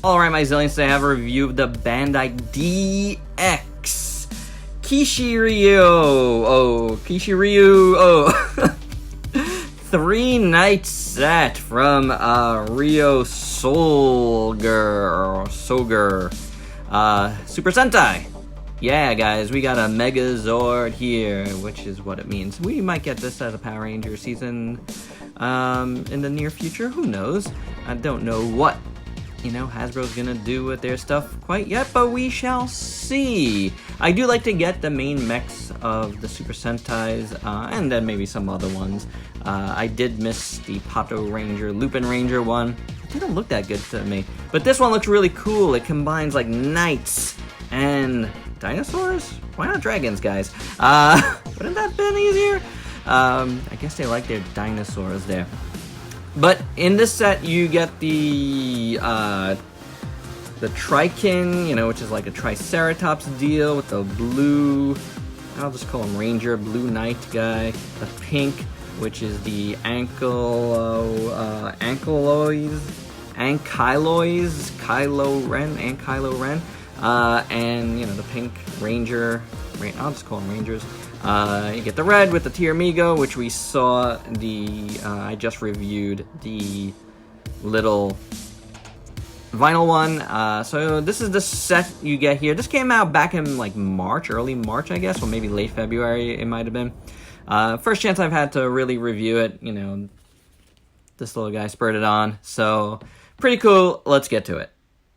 Alright, my zillions, today I have a review of the Bandai DX Kishiryu-Oh, Kishiryu-Oh 3-night set from Ryusoulger Super Sentai. Yeah, guys, we got a Megazord here, which is what it means. We might get this as a Power Ranger season in the near future. Who knows? I don't know what Hasbro's gonna do with their stuff quite yet, but we shall see. I do like to get the main mechs of the Super Sentais, and then maybe some other ones. I did miss the Pato Ranger, Lupin Ranger one. It didn't look that good to me. But this one looks really cool. It combines like knights and dinosaurs? Why not dragons, guys? Wouldn't that been easier? I guess they like their dinosaurs there. But in this set, you get the Trikin, which is like a Triceratops deal with the blue, I'll just call him Ranger, blue knight guy. The pink, which is the Ankyloids, Kylo Ren. And, the pink Ranger, I'll just call them Rangers. You get the red with the Tiramigo, which we saw I just reviewed the little vinyl one. So this is the set you get here. This came out back in like March, early March, I guess, or maybe late February it might have been. First chance I've had to really review it, this little guy spurred it on. So pretty cool. Let's get to it.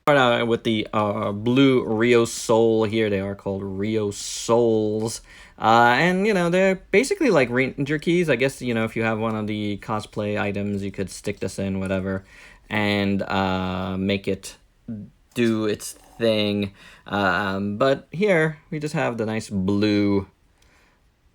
Start out with the blue Ryosoul here. They are called Ryosouls. And, they're basically like Ranger keys. I guess, if you have one of the cosplay items, you could stick this in, whatever, and make it do its thing. But here, we just have the nice blue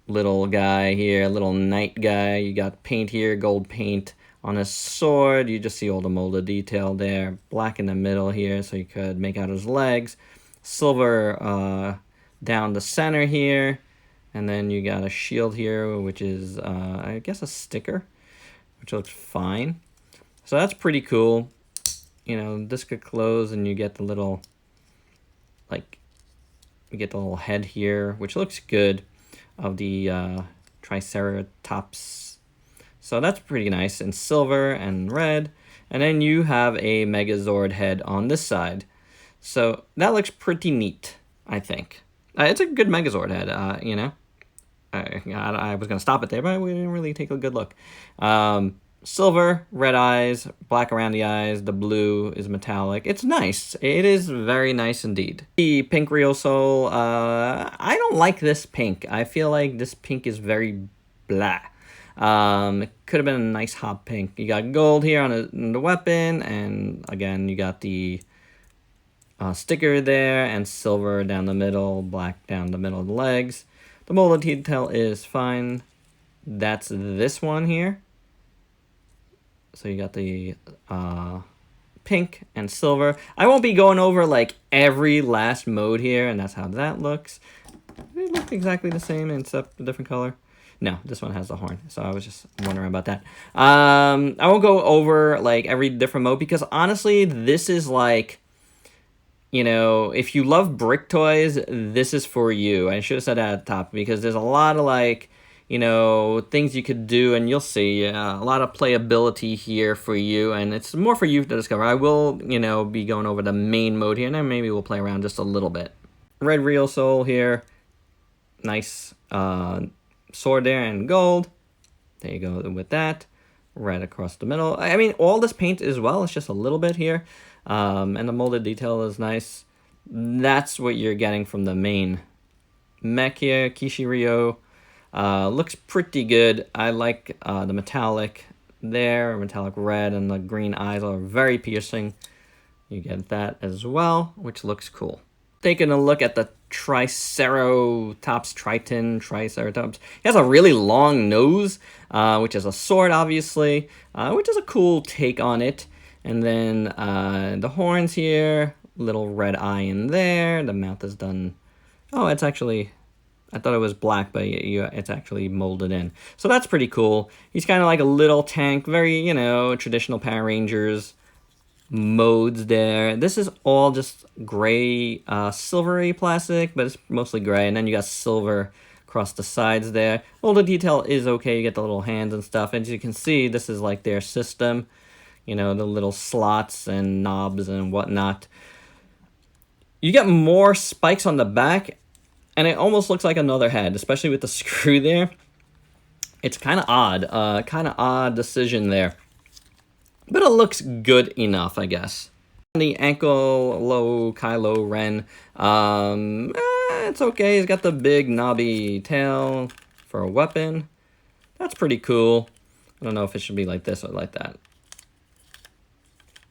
little guy here, little knight guy. You got paint here, gold paint on his sword. You just see all the molded detail there. Black in the middle here, so you could make out his legs. Silver down the center here. And then you got a shield here, which is, I guess, a sticker, which looks fine. So that's pretty cool. This could close, and you get the little, head here, which looks good, of the Triceratops. So that's pretty nice, and silver and red. And then you have a Megazord head on this side. So that looks pretty neat, I think. It's a good Megazord head, I was going to stop it there, but we didn't really take a good look. Silver, red eyes, black around the eyes, the blue is metallic. It's nice. It is very nice indeed. The pink Ryosoul, I don't like this pink. I feel like this pink is very blah. It could have been a nice hot pink. You got gold here on the weapon, and again, you got the sticker there, and silver down the middle, black down the middle of the legs. The molded detail is fine. That's this one here. So you got the pink and silver. I won't be going over like every last mode here, and that's how that looks. They look exactly the same except a different color. No, this one has the horn, so I was just wondering about that. I won't go over like every different mode because honestly, this is like, if you love brick toys, this is for you. I should have said that at the top because there's a lot of like, things you could do, and you'll see a lot of playability here for you, and it's more for you to discover. I will, be going over the main mode here, and then maybe we'll play around just a little bit. Red Ryosoul here. Nice sword there and gold. There you go with that. Red across the middle. I mean, all this paint as well. It's just a little bit here. And the molded detail is nice. That's what you're getting from the main mech here, Kishiryu. Looks pretty good. I like the metallic there, metallic red, and the green eyes are very piercing. You get that as well, which looks cool. Taking a look at the Triceratops. He has a really long nose, which is a sword, obviously, which is a cool take on it. And then the horns here, little red eye in there. The mouth is done. Oh, it's actually, I thought it was black, but it's actually molded in. So that's pretty cool. He's kind of like a little tank, very, traditional Power Rangers modes there. This is all just gray, silvery plastic, but it's mostly gray. And then you got silver across the sides there. All the detail is okay. You get the little hands and stuff. As you can see, this is like their system. You know, the little slots and knobs and whatnot. You get more spikes on the back, and it almost looks like another head, especially with the screw there. It's kind of odd decision there. But it looks good enough, I guess. The ankle low Kylo Ren, it's okay. He's got the big knobby tail for a weapon. That's pretty cool. I don't know if it should be like this or like that.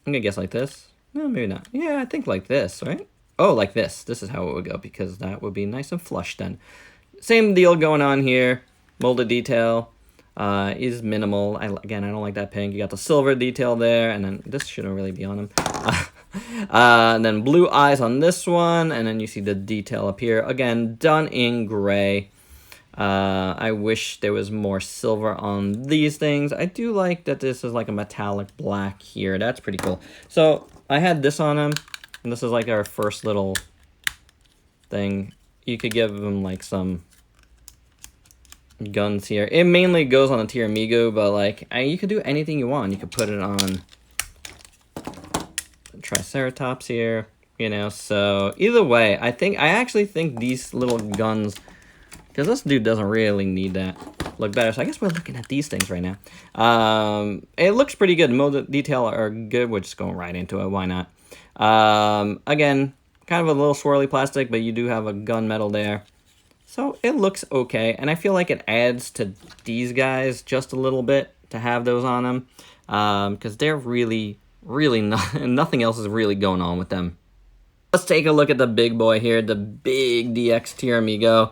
I'm gonna guess like this. No, maybe not. Yeah, I think like this, right? Oh, like this. This is how it would go, because that would be nice and flush then. Same deal going on here. Molded detail is minimal. Again, I don't like that pink. You got the silver detail there, and then this shouldn't really be on him. And then blue eyes on this one, and then you see the detail up here. Again, done in gray. I wish there was more silver on these things. I do like that this is like a metallic black here. That's pretty cool. So I had this on him, and this is like our first little thing. You could give him like some guns here. It mainly goes on a Tiramigo, but like you could do anything you want. You could put it on Triceratops here, you know. So either way, I actually think these little guns, because this dude doesn't really need that, look better. So I guess we're looking at these things right now. It looks pretty good. Molded detail are good. We're just going right into it. Why not? Again, kind of a little swirly plastic, but you do have a gunmetal there. So it looks okay. And I feel like it adds to these guys just a little bit to have those on them. Because they're really nothing else is really going on with them. Let's take a look at the big boy here, the big DX Tiramigo,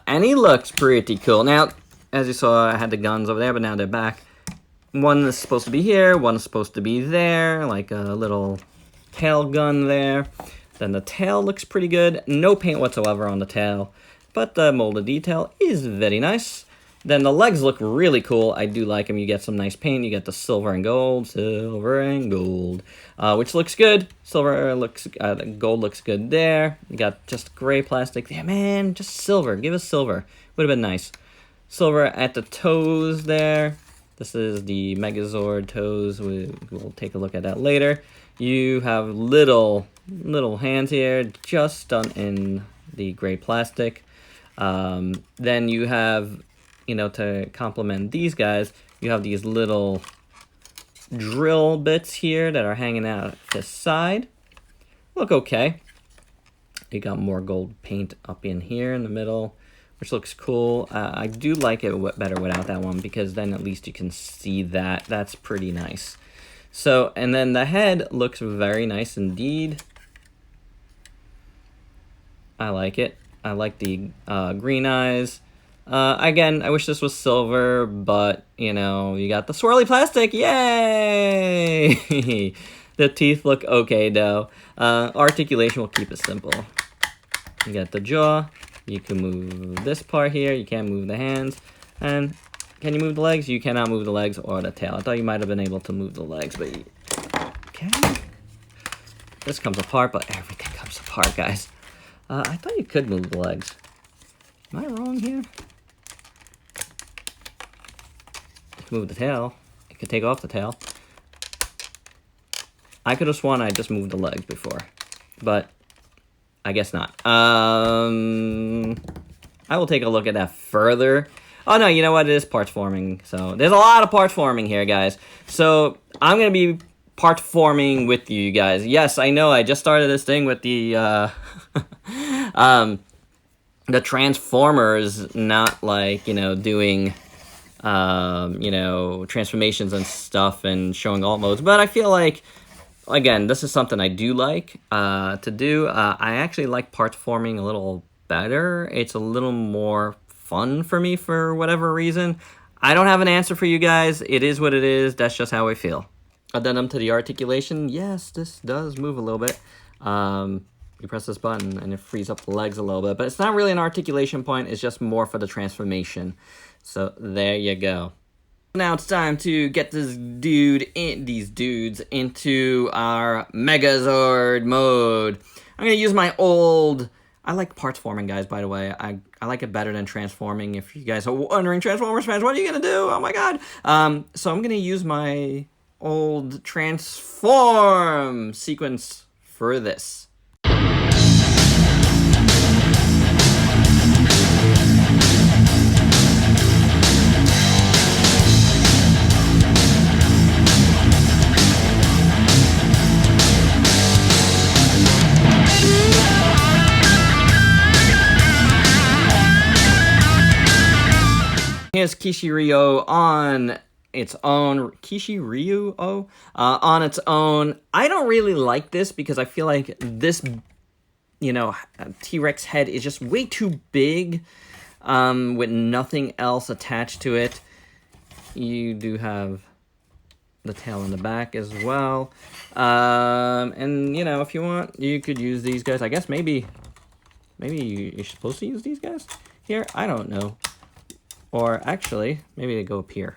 and he looks pretty cool. Now, as you saw, I had the guns over there, but now they're back. One is supposed to be here, one is supposed to be there, like a little tail gun there. Then the tail looks pretty good, no paint whatsoever on the tail, but the molded detail is very nice. Then the legs look really cool. I do like them. You get some nice paint. You get the silver and gold, which looks good. Silver looks, gold looks good there. You got just gray plastic. Yeah, man, just silver. Give us silver. Would have been nice. Silver at the toes there. This is the Megazord Toes. We'll take a look at that later. You have little hands here, just done in the gray plastic. Then you have, you know, to complement these guys, you have these little drill bits here that are hanging out this side. Look okay. You got more gold paint up in here in the middle, which looks cool. I do like it better without that one, because then at least you can see that. That's pretty nice. So, and then the head looks very nice indeed. I like it. I like the green eyes. Again, I wish this was silver, but, you know, you got the swirly plastic. Yay! The teeth look okay, though. Articulation will keep it simple. You got the jaw. You can move this part here. You can't move the hands. And can you move the legs? You cannot move the legs or the tail. I thought you might have been able to move the legs, but you can. This comes apart, but everything comes apart, guys. I thought you could move the legs. Am I wrong here? You can move the tail. You could take off the tail. I could have sworn I just moved the legs before, but I guess not. I will take a look at that further. Oh no, you know what? It is parts forming. So there's a lot of parts forming here, guys. So I'm gonna be part forming with you guys. Yes, I know. I just started this thing with the the Transformers, not like, you know, doing, you know, transformations and stuff and showing alt modes. But I feel like, again, this is something I do like to do. I actually like part forming a little better. It's a little more fun for me for whatever reason. I don't have an answer for you guys. It is what it is. That's just how I feel. Addendum to the articulation. Yes, this does move a little bit. You press this button and it frees up the legs a little bit, but it's not really an articulation point. It's just more for the transformation. So there you go. Now it's time to get these dudes into our Megazord mode. I'm gonna use my old... I like parts forming, guys, by the way. I like it better than transforming. If you guys are wondering, Transformers fans, what are you gonna do? Oh my god. So I'm gonna use my old transform sequence for this. Here's Kishiryu on its own. Kishiryu-Oh on its own. I don't really like this because I feel like this, you know, T-Rex head is just way too big with nothing else attached to it. You do have the tail in the back as well. And, you know, if you want, you could use these guys. I guess maybe you're supposed to use these guys here. I don't know. Or actually, maybe they go up here.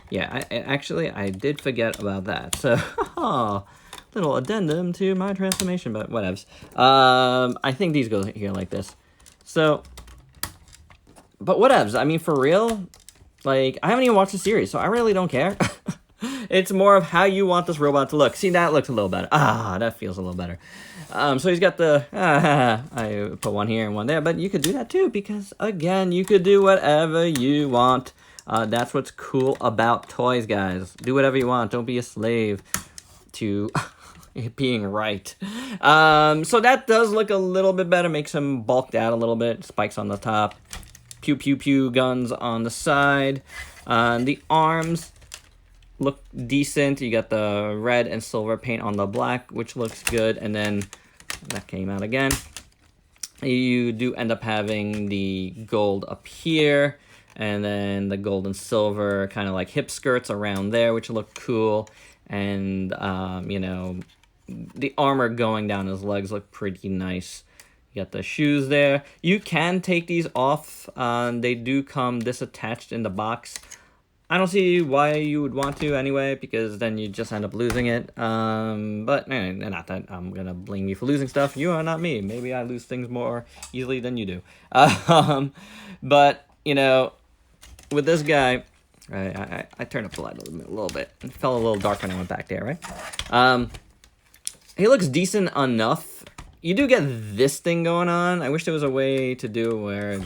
Yeah, I did forget about that. So, little addendum to my transformation, but whatevs. I think these go here like this. So, but whatevs. I mean, for real, like, I haven't even watched the series, so I really don't care. It's more of how you want this robot to look. See, that looks a little better. That feels a little better. So he's got the, I put one here and one there, but you could do that too, because again, you could do whatever you want. That's what's cool about toys, guys. Do whatever you want. Don't be a slave to it being right. So that does look a little bit better. Makes him bulked out a little bit. Spikes on the top. Pew, pew, pew guns on the side. The arms look decent. You got the red and silver paint on the black, which looks good. And then that came out again. You do end up having the gold up here, and then the gold and silver kind of like hip skirts around there, which look cool. And you know, the armor going down his legs look pretty nice. You got the shoes there. You can take these off. They do come disattached in the box. I don't see why you would want to anyway, because then you just end up losing it. But not that I'm going to blame you for losing stuff. You are not me. Maybe I lose things more easily than you do. But, you know, with this guy, I turned up the light a little bit. It felt a little dark when I went back there, right? He looks decent enough. You do get this thing going on. I wish there was a way to do where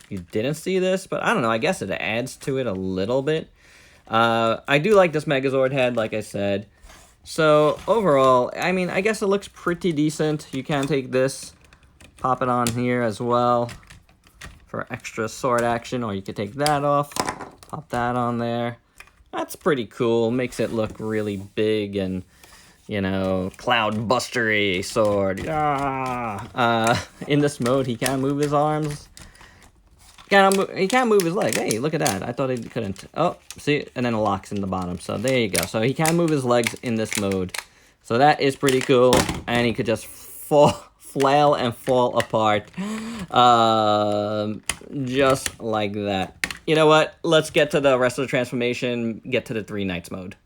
you didn't see this, but I don't know. I guess it adds to it a little bit. I do like this Megazord head, like I said. So overall, I mean, I guess it looks pretty decent. You can take this, pop it on here as well for extra sword action, or you could take that off, pop that on there. That's pretty cool. Makes it look really big and, you know, cloud bustery sword. In this mode, he can move his arms. He can't move his leg. Hey, look at that. I thought he couldn't. Oh, see? And then it locks in the bottom. So there you go. So he can move his legs in this mode. So that is pretty cool. And he could just flail and fall apart. Just like that. You know what? Let's get to the rest of the transformation. Get to the 3 Knights mode.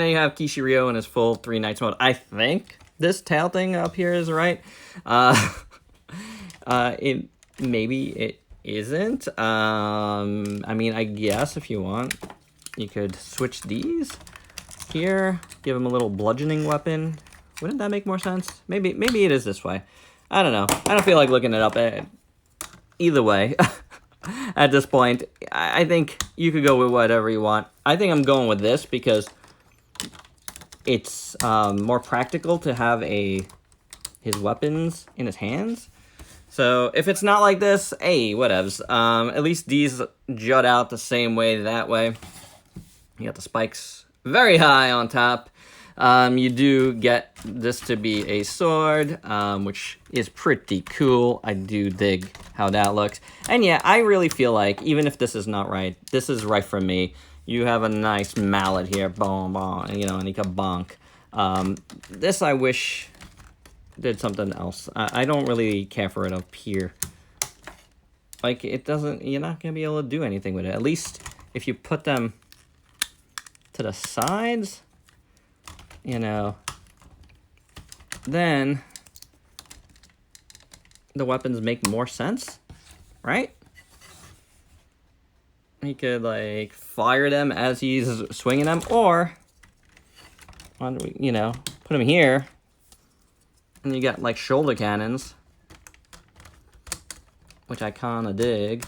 You have Kishiryu in his full 3 Knights mode. I think this tail thing up here is right. Maybe it isn't. I mean, I guess if you want, you could switch these here. Give him a little bludgeoning weapon. Wouldn't that make more sense? Maybe it is this way. I don't know. I don't feel like looking it up. Either way, at this point, I think you could go with whatever you want. I think I'm going with this because it's more practical to have his weapons in his hands. So if it's not like this, hey, whatevs. At least these jut out the same way that way. You got the spikes very high on top. You do get this to be a sword, which is pretty cool. I do dig how that looks. And yeah, I really feel like, even if this is not right, this is right for me. You have a nice mallet here, boom, boom, and, you know, and you can bonk. This I wish did something else. I don't really care for it up here. Like, it doesn't, you're not going to be able to do anything with it. At least if you put them to the sides, you know, then the weapons make more sense, right? He could, like, fire them as he's swinging them, or, you know, put them here, and you got, like, shoulder cannons, which I kind of dig.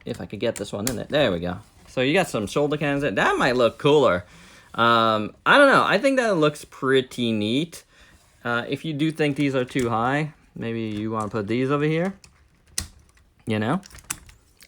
If I could get this one in it. There we go. So you got some shoulder cannons. That might look cooler. I don't know. I think that looks pretty neat. If you do think these are too high, maybe you want to put these over here. You know?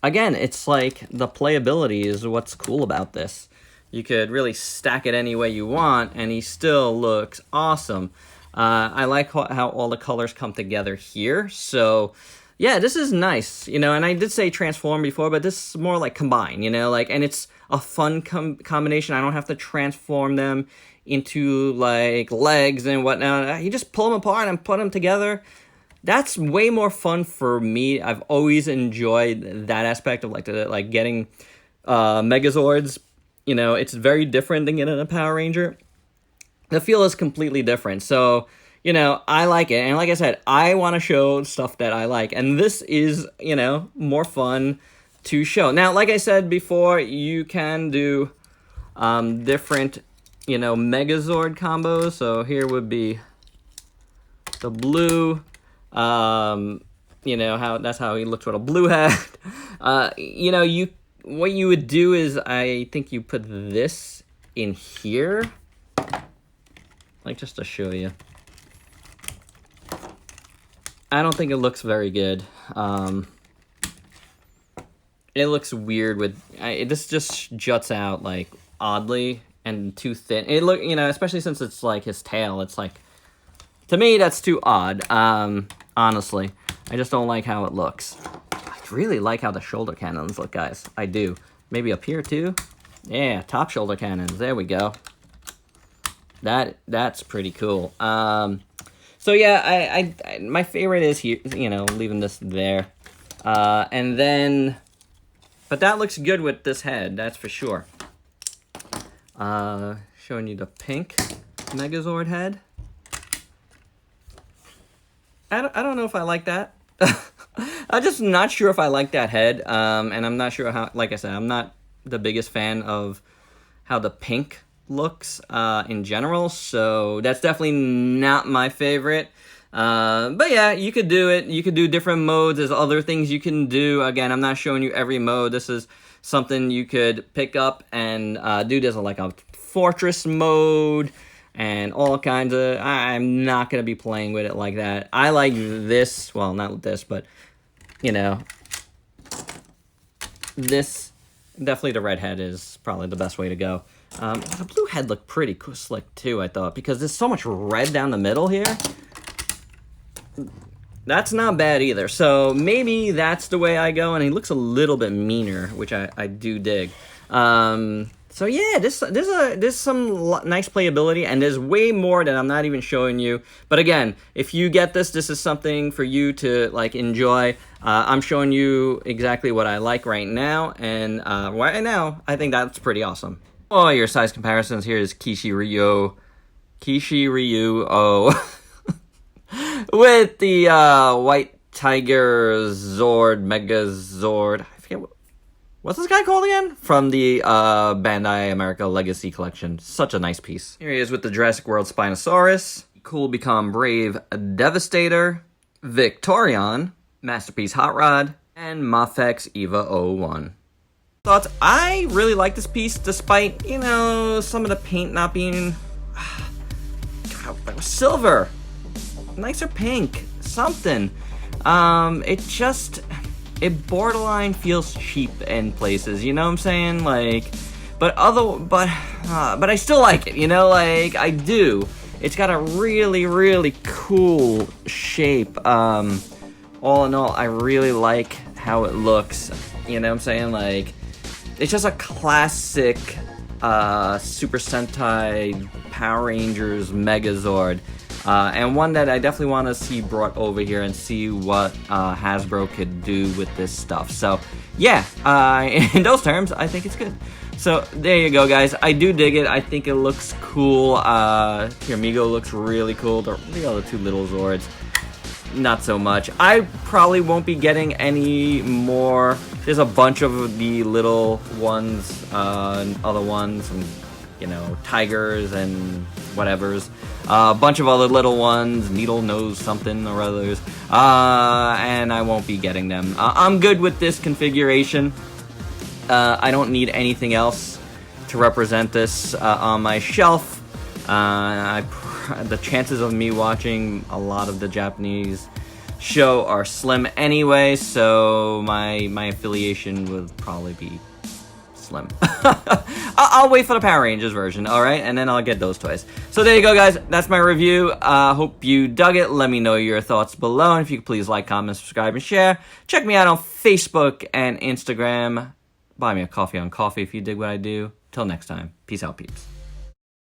Again, it's like the playability is what's cool about this. You could really stack it any way you want, and he still looks awesome. I like how all the colors come together here. So, yeah, this is nice, you know, and I did say transform before, but this is more like combine, you know, like, and it's a fun combination. I don't have to transform them into, like, legs and whatnot. You just pull them apart and put them together. That's way more fun for me. I've always enjoyed that aspect of, like getting Megazords. You know, it's very different than getting a Power Ranger. The feel is completely different. So, you know, I like it. And like I said, I want to show stuff that I like. And this is, you know, more fun to show. Now, like I said before, you can do different, you know, Megazord combos. So here would be the blue. You know, that's how he looks with a blue head. You know, what you would do is, I think you put this in here. Like, just to show you. I don't think it looks very good. It looks weird with... this just juts out, like, oddly and too thin. It look, you know, especially since it's, like, his tail. It's, like... To me, that's too odd, honestly. I just don't like how it looks. I really like how the shoulder cannons look, guys. I do. Maybe up here, too? Yeah, top shoulder cannons. There we go. That's pretty cool. So yeah, my favorite is here, you know, leaving this there. And then, but that looks good with this head, that's for sure. Showing you the pink Megazord head. I don't know if I like that. I'm just not sure if I like that head. And I'm not sure how, like I said, I'm not the biggest fan of how the pink looks in general, so that's definitely not my favorite. But yeah, you could do it. You could do different modes. There's other things you can do. Again, I'm not showing you every mode. This is something you could pick up and do. There's like a fortress mode and all kinds of... I'm not going to be playing with it like that. I like this. Well, not this, but, you know, this... Definitely the red head is probably the best way to go. The blue head looked pretty cool, slick too, I thought, because there's so much red down the middle here. That's not bad either. So maybe that's the way I go, and he looks a little bit meaner, which I do dig. So yeah, there's some nice playability, and there's way more that I'm not even showing you. But again, if you get this is something for you to, like, enjoy. I'm showing you exactly what I like right now, and right now, I think that's pretty awesome. Oh, your size comparisons. Here is Kishiryu-Oh with the White Tiger Zord Megazord. I forget what's this guy called again? From the Bandai America Legacy Collection. Such a nice piece. Here he is with the Jurassic World Spinosaurus. Cool Become Brave Devastator. Victorion. Masterpiece Hot Rod. And Mafex Eva 01. Thoughts? I really like this piece, despite, you know, some of the paint not being... God, that was silver. Nicer pink. Something. It borderline feels cheap in places, you know what I'm saying? Like, but I still like it, you know, like, I do. It's got a really, really cool shape. All in all, I really like how it looks, you know what I'm saying? Like, it's just a classic Super Sentai Power Rangers Megazord. And one that I definitely want to see brought over here and see what Hasbro could do with this stuff. So, yeah, in those terms, I think it's good. So, there you go, guys. I do dig it. I think it looks cool. Tiramigo looks really cool. The other two little Zords, not so much. I probably won't be getting any more. There's a bunch of the little ones, other ones, and, you know, tigers and whatevers. A bunch of other little ones, needle nose something or others, and I won't be getting them. I'm good with this configuration. I don't need anything else to represent this on my shelf. The chances of me watching a lot of the Japanese show are slim anyway, so my affiliation would probably be slim. I'll wait for the Power Rangers version, alright? And then I'll get those toys. So there you go, guys. That's my review. Hope you dug it. Let me know your thoughts below. And if you could please like, comment, subscribe, and share. Check me out on Facebook and Instagram. Buy me a coffee on Coffee if you dig what I do. Till next time. Peace out, peeps.